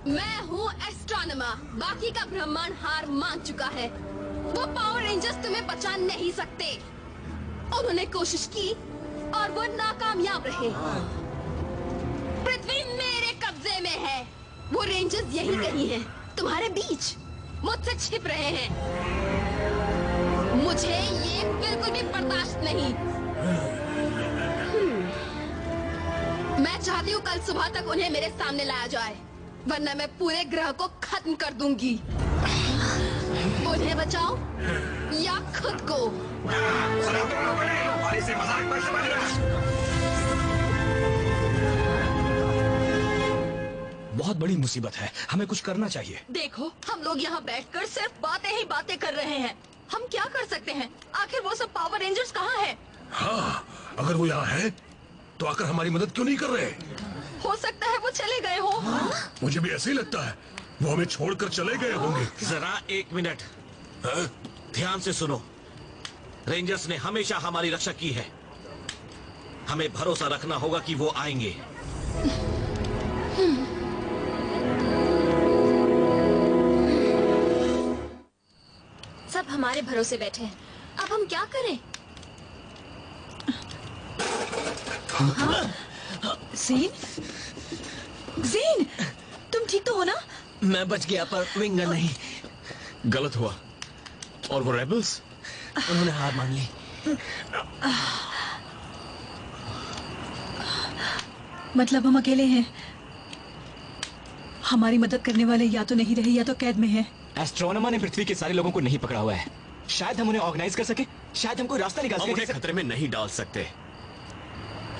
मैं हूँ एस्ट्रोनॉमर। बाकी का ब्रह्मांड हार मान चुका है। वो पावर रेंजर्स तुम्हें बचा नहीं सकते। उन्होंने कोशिश की और वो नाकामयाब रहे। पृथ्वी मेरे कब्जे में है। वो रेंजर्स यही कहीं हैं, तुम्हारे बीच, मुझसे छिप रहे हैं। मुझे ये बिल्कुल भी बर्दाश्त नहीं। मैं चाहती हूँ कल सुबह तक उन्हें मेरे सामने लाया जाए, वरना मैं पूरे ग्रह को खत्म कर दूंगी। उन्हें बचाओ या खुद को। बहुत बड़ी मुसीबत है, हमें कुछ करना चाहिए। देखो, हम लोग यहाँ बैठकर सिर्फ बातें ही बातें कर रहे हैं। हम क्या कर सकते हैं? आखिर वो सब पावर रेंजर्स कहाँ हैं? हाँ, अगर वो यहाँ है तो आकर हमारी मदद क्यों नहीं कर रहे? हो सकता है वो चले गए हो। मुझे भी ऐसे ही लगता है, वो हमें छोड़कर चले गए होंगे। जरा एक मिनट, ध्यान से सुनो। रेंजर्स ने हमेशा हमारी रक्षा की है। हमें भरोसा रखना होगा कि वो आएंगे। सब हमारे भरोसे बैठे हैं, अब हम क्या करें? ज़ीन? ज़ीन, तुम ठीक तो हो ना? मैं बच गया पर विंगर नहीं। गलत हुआ। और वो रेबल्स? उन्होंने हार मान ली। मतलब हम अकेले हैं। हमारी मदद करने वाले या तो नहीं रहे या तो कैद में हैं। एस्ट्रोनॉमर ने पृथ्वी के सारे लोगों को नहीं पकड़ा हुआ है। शायद हम उन्हें ऑर्गेनाइज कर सके, शायद हम कोई रास्ता निकाल सके। उन्हें खतरे में नहीं डाल सकते,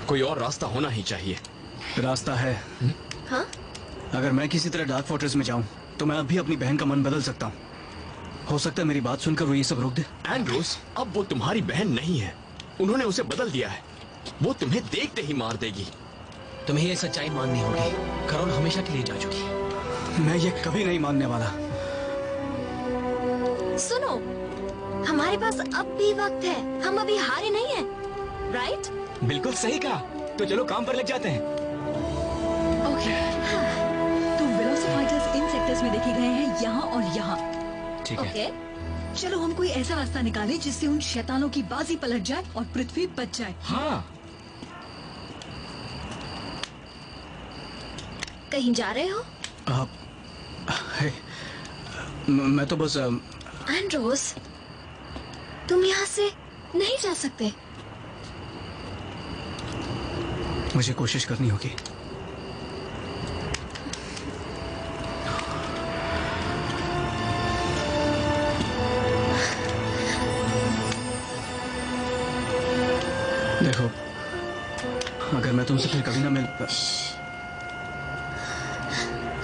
कोई और रास्ता होना ही चाहिए। रास्ता है। हाँ? अगर मैं किसी तरह डार्क फोर्ट्रेस में जाऊं तो मैं अभी अपनी बहन का मन बदल सकता हूं। हो सकता है मेरी बात सुनकर वो ये सब रोक दे। एंड्रोस, अब वो तुम्हारी बहन नहीं है, उन्होंने उसे बदल दिया है। वो तुम्हें देखते ही मार देगी। तुम्हें ये सच्चाई माननी होगी। करोन हमेशा के लिए जा चुकी है। मैं ये कभी नहीं मानने वाला। सुनो, हमारे पास अब भी वक्त है। हम अभी हारे नहीं हैं, राइट? बिल्कुल सही कहा। तो चलो काम पर लग जाते हैं। ओके। तो वेलोसिफाइटर्स इन सेक्टर्स में देखे गए हैं, यहाँ और यहाँ। ठीक है। ओके। चलो हम कोई ऐसा रास्ता निकालें जिससे उन शैतानों की बाजी पलट जाए और पृथ्वी बच जाए। हाँ। कहीं जा रहे हो? मैं तो बस एंड्रोस, तुम यहाँ से नहीं जा सकते। मुझे कोशिश करनी होगी। देखो, अगर मैं तुमसे फिर कभी ना मिल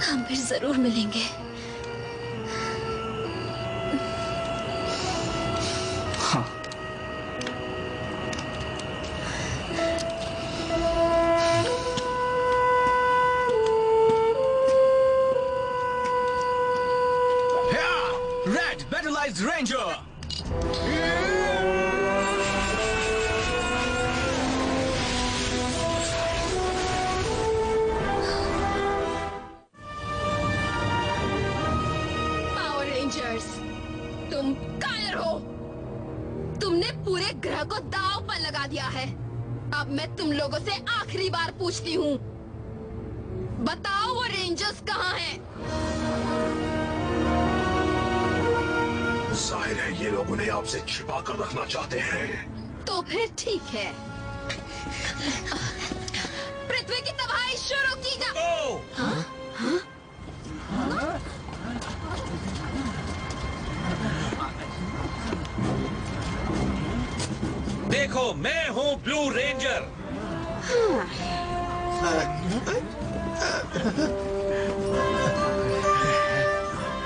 हम फिर जरूर मिलेंगे। हाँ। Red battlized ranger. Power Rangers, तुम कायर हो। तुमने पूरे ग्रह को दांव पर लगा दिया है। अब मैं तुम लोगों से आखिरी बार पूछती हूँ, बताओ वो रेंजर्स कहाँ हैं? जाहिर है ये लोग उन्हें आपसे छिपा कर रखना चाहते हैं। तो फिर ठीक है, पृथ्वी की तबाही शुरू की जा। हाँ? हाँ? देखो, मैं हूँ ब्लू रेंजर।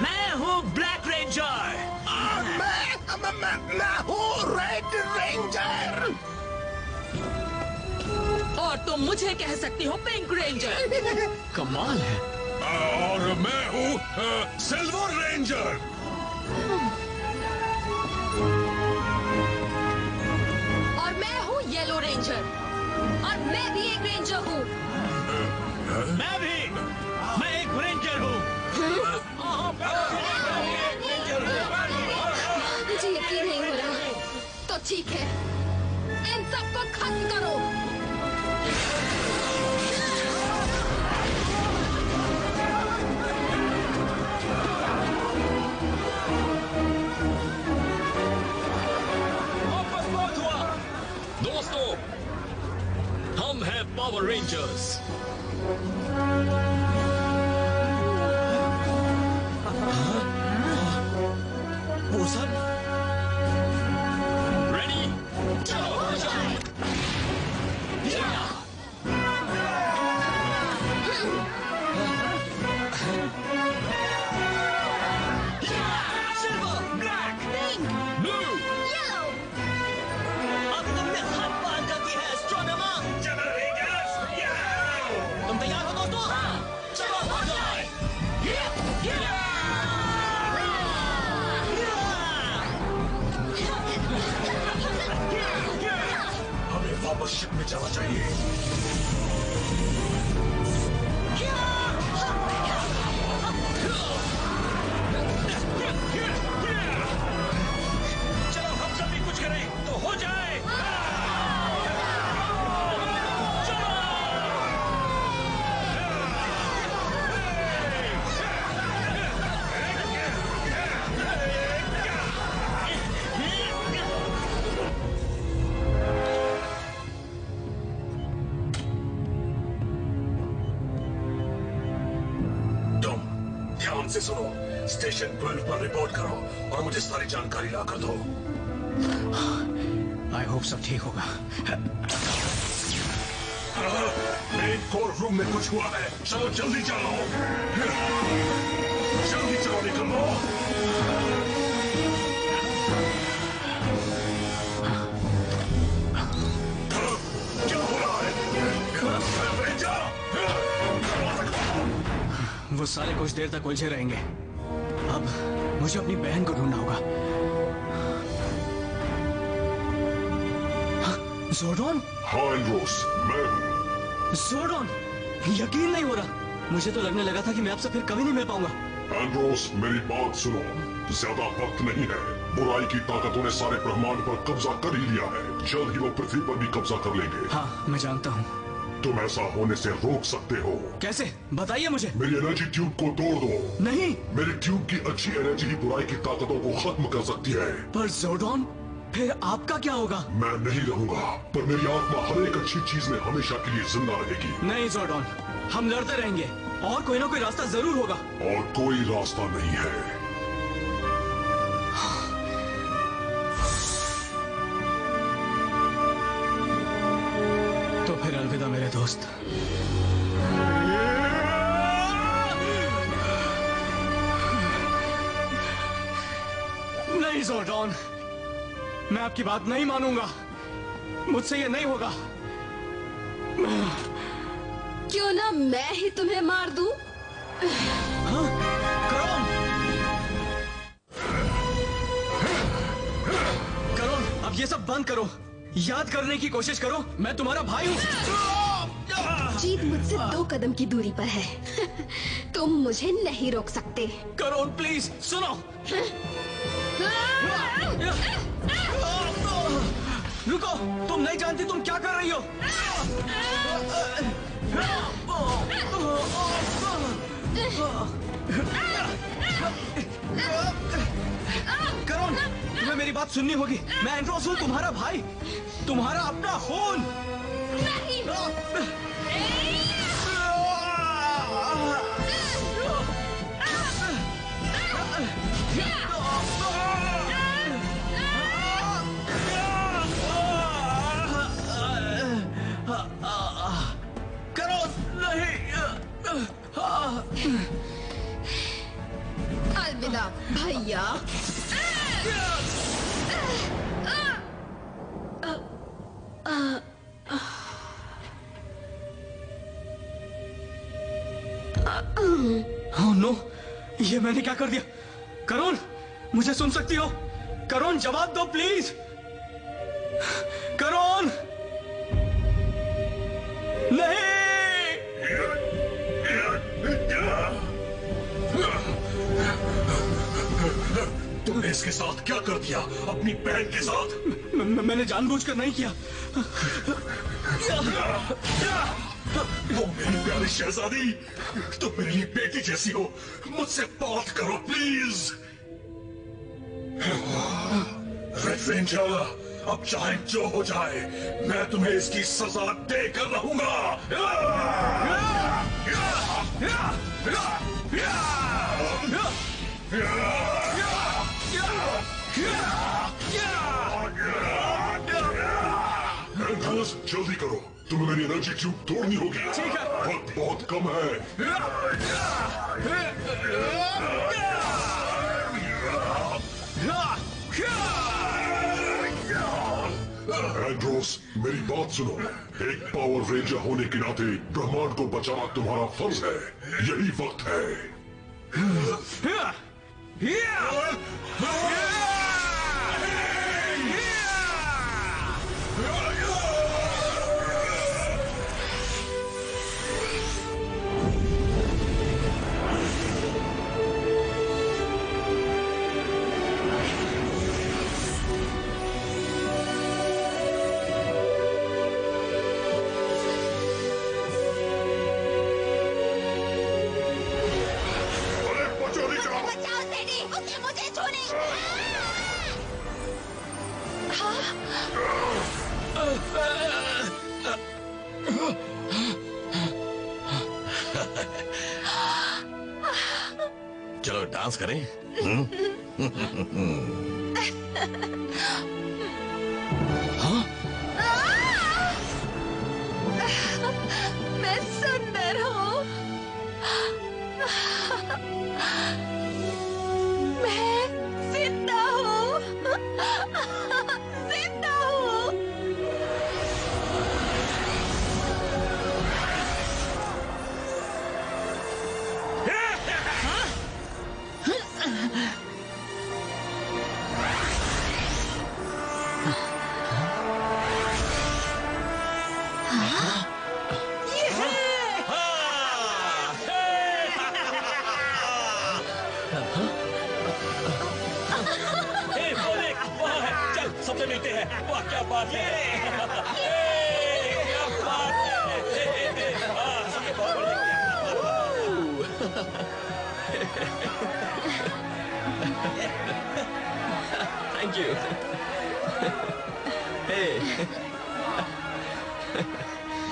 मैं हूँ ब्लैक रेंजर। मैं हूँ रेड रेंजर। और तुम मुझे कह सकती हो पिंक रेंजर। कमाल है। और मैं हूँ सिल्वर रेंजर। और मैं हूँ येलो रेंजर। और मैं भी एक रेंजर हूँ। मैं भी, मैं एक रेंजर हूँ। चलो हो जाए। हमें वापस शिप में जाना चाहिए। चलो हम सब भी कुछ करें तो हो जाए। तुम ध्यान से सुनो, स्टेशन 12 पर रिपोर्ट करो और मुझे सारी जानकारी ला कर दो। आई होप सब ठीक होगा। मेन कोर रूम में कुछ हुआ है, चलो जल्दी चलो। जल्दी चलो, निकलो। क्या हो रहा है? वो साले कुछ देर तक उलझे रहेंगे। अब मुझे अपनी बहन को ढूंढना होगा। ज़ोर्डॉन? हाँ एंड्रोस, मैं हूँ। ज़ोर्डॉन, यकीन नहीं हो रहा। मुझे तो लगने लगा था कि मैं आपसे फिर कभी नहीं मिल पाऊंगा। एंड्रोस, मेरी बात सुनो, ज्यादा वक्त नहीं है। बुराई की ताकतों ने सारे ब्रह्मांड पर कब्जा कर ही लिया है। जल्द ही वो पृथ्वी पर भी कब्जा कर लेंगे। हाँ, मैं जानता हूँ। तुम ऐसा होने से रोक सकते हो। कैसे? बताइए मुझे। मेरी एनर्जी ट्यूब को तोड़ दो। नहीं। मेरी ट्यूब की अच्छी एनर्जी ही बुराई की ताकतों को खत्म कर सकती है। पर ज़ोर्डॉन, फिर आपका क्या होगा? मैं नहीं रहूंगा, पर मेरी आत्मा हर एक अच्छी चीज में हमेशा के लिए जिंदा रहेगी। नहीं ज़ोर्डॉन, हम लड़ते रहेंगे और कोई ना कोई रास्ता जरूर होगा। और कोई रास्ता नहीं है। तो फिर अलविदा मेरे दोस्त। नहीं ज़ोर्डॉन, मैं आपकी बात नहीं मानूंगा। मुझसे ये नहीं होगा। क्यों ना मैं ही तुम्हें मार दूं? हाँ? करोन! करोन, अब ये सब बंद करो। याद करने की कोशिश करो, मैं तुम्हारा भाई हूँ। जीत मुझसे 2 कदम की दूरी पर है। तुम मुझे नहीं रोक सकते। करोन प्लीज सुनो। रुको, तुम नहीं जानती तुम क्या कर रही हो। करोन, तुम्हें मेरी बात सुननी होगी। मैं एंड्रोस हूँ, तुम्हारा भाई, तुम्हारा अपना खून। नहीं। करोन, नहीं। अलविदा भैया। ओह नो, ये मैंने क्या कर दिया? करोन, मुझे सुन सकती हो? करोन, जवाब दो प्लीज। करोन, नहीं। तुमने इसके साथ क्या कर दिया? अपनी बहन के साथ? मैंने जानबूझकर नहीं किया। वो मेरी प्यारी शहजादी, तुम मेरे लिए बेटी जैसी हो। मुझसे बात करो प्लीज। रेड रेंजर, अब चाहे जो हो जाए, मैं तुम्हें इसकी सजा देकर रहूंगा। एंड्रोस, जल्दी करो, तुम्हें मेरी एनर्जी ट्यूब तोड़नी होगी। ठीक है। वक्त बहुत कम है। एंड्रोस, मेरी बात सुनो। एक पावर रेंजर होने के नाते ब्रह्मांड को बचाना तुम्हारा फर्ज है। यही वक्त है। बचाओ टेडी, उसे मुझे छूने। चलो डांस करें। मैं सुंदर हूँ। मैं जिंदा हूँ। जिंदा हूँ। चल सबसे मिलते हैं। वाह क्या बात है। क्या बात है। सबसे बहुत थैंक यू।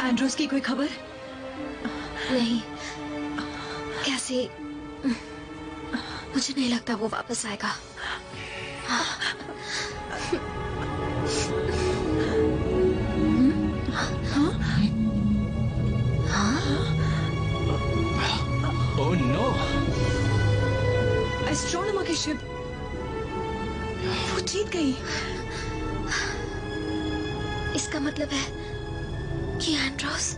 एंड्रोस की कोई खबर? नहीं, कैसे? मुझे नहीं लगता वो वापस आएगा। ओह नो, एस्ट्रोनोमर की शिप वो जीत गई। इसका मतलब है कि एंड्रोस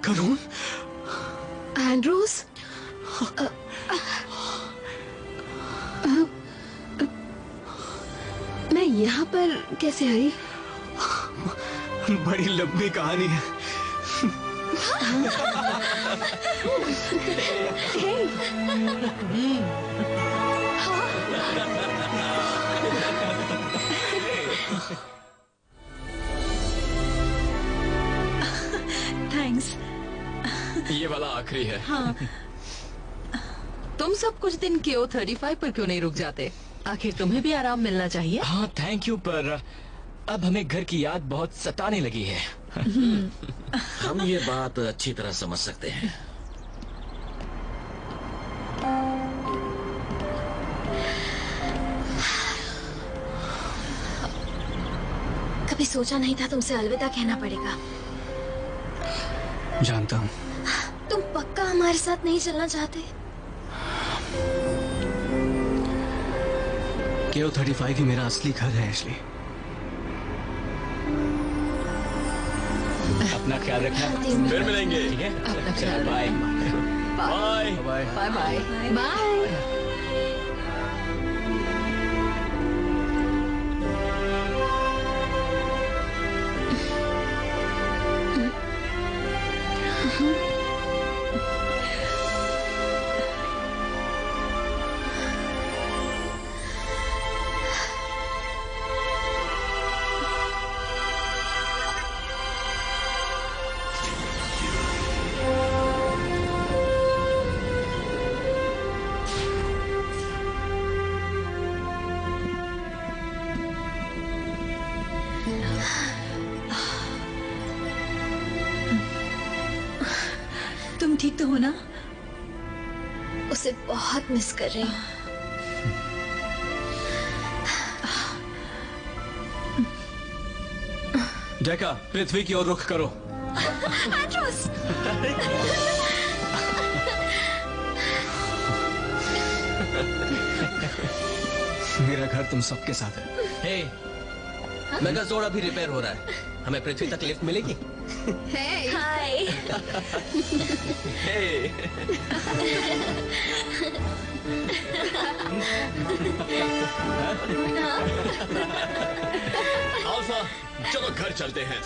करुण, एंड्रोस मैं यहाँ पर कैसे आई? बड़ी लंबी कहानी है। थैंक्स। ये वाला आखिरी है। हाँ। तुम सब कुछ दिन KO 35 पर क्यों नहीं रुक जाते? आखिर तुम्हें भी आराम मिलना चाहिए। हाँ थैंक यू, पर अब हमें घर की याद बहुत सताने लगी है। हम ये बात अच्छी तरह समझ सकते हैं। कभी सोचा नहीं था तुमसे अलविदा कहना पड़ेगा। जानता हूँ। तुम पक्का हमारे साथ नहीं चलना चाहते? KO 35 ही मेरा असली घर है, एशली। अपना ख्याल रखना। फिर मिलेंगे। ठीक है, अपना चलो, ख्याल bye. Bye. Bye. Bye bye. Bye. तुम ठीक तो हो ना? उसे बहुत मिस कर रही हूँ। डेका, पृथ्वी की ओर रुख करो। एंड्रोस! मेरा घर तुम सबके साथ है। हे, मेगाजोड अभी रिपेयर हो रहा है। हमें पृथ्वी तक लिफ्ट मिलेगी? Hey. हाय। अल्फा, चलो घर चलते हैं।